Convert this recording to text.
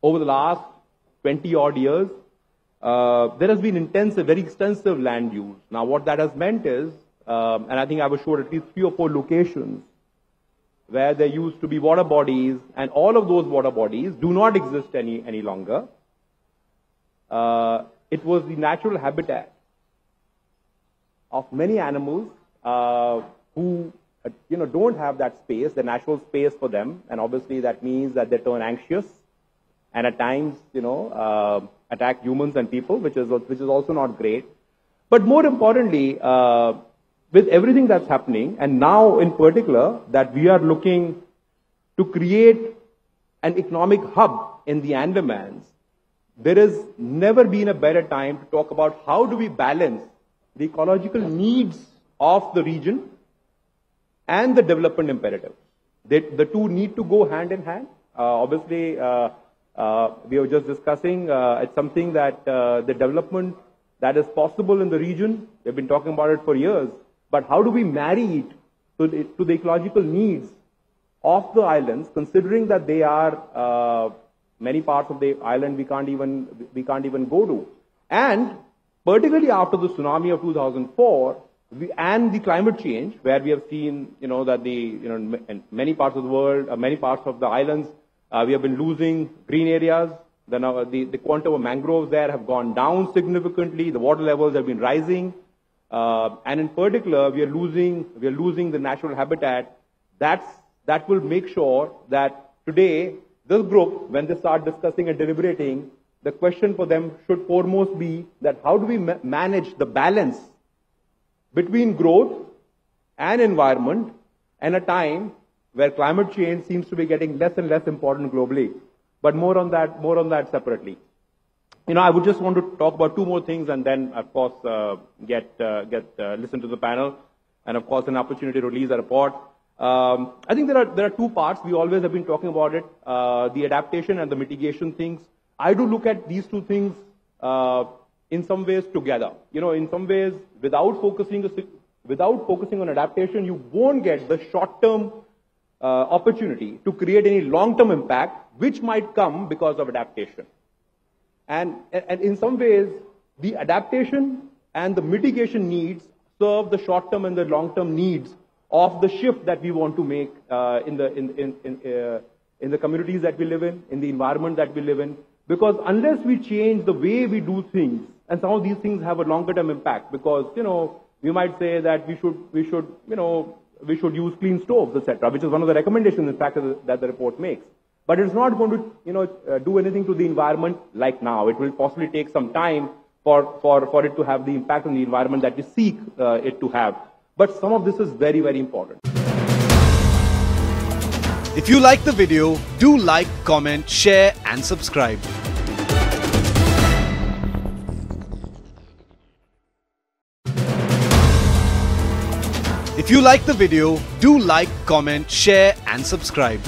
over the last 20 odd years, there has been very extensive land use. Now, what that has meant is, and I think I was showed at least 3 or 4 locations where there used to be water bodies, and all of those water bodies do not exist any longer. It was the natural habitat of many animals who don't have that space, the natural space for them, and obviously that means that they turn anxious and at times attack humans and people, which is also not great. But more importantly, with everything that's happening, and now in particular that we are looking to create an economic hub in the Andamans, there has never been a better time to talk about how do we balance the ecological needs of the region and the development imperative. The two need to go hand in hand. Obviously, we were just discussing, it's something that the development that is possible in the region, we've been talking about it for years, but how do we marry it to the ecological needs of the islands, considering that they are many parts of the island we can't even go to. And particularly after the tsunami of 2004, and the climate change, where we have seen, that in many parts of the world, many parts of the islands, we have been losing green areas. The quantum of mangroves there have gone down significantly. The water levels have been rising, and in particular, we are losing the natural habitat. That will make sure that today, this group, when they start discussing and deliberating, the question for them should foremost be that how do we manage the balance between growth and environment in a time where climate change seems to be getting less and less important globally. But more on that separately. I would just want to talk about 2 more things, and then, of course, listen to the panel, and of course, an opportunity to release a report. I think there are 2 parts. We always have been talking about it: the adaptation and the mitigation things. I do look at these 2 things in some ways together. In some ways, without focusing on adaptation, you won't get the short-term opportunity to create any long-term impact, which might come because of adaptation. And in some ways, the adaptation and the mitigation needs serve the short-term and the long-term needs of the shift that we want to make in the communities that we live in the environment that we live in. Because unless we change the way we do things, and some of these things have a longer-term impact, because we might say that we should use clean stoves, etc., which is one of the recommendations, in fact, that the report makes. But it's not going to do anything to the environment like now. It will possibly take some time for it to have the impact on the environment that we seek it to have. But some of this is very, very important. If you like the video, do like, comment, share and subscribe. If you like the video, do like, comment, share and subscribe.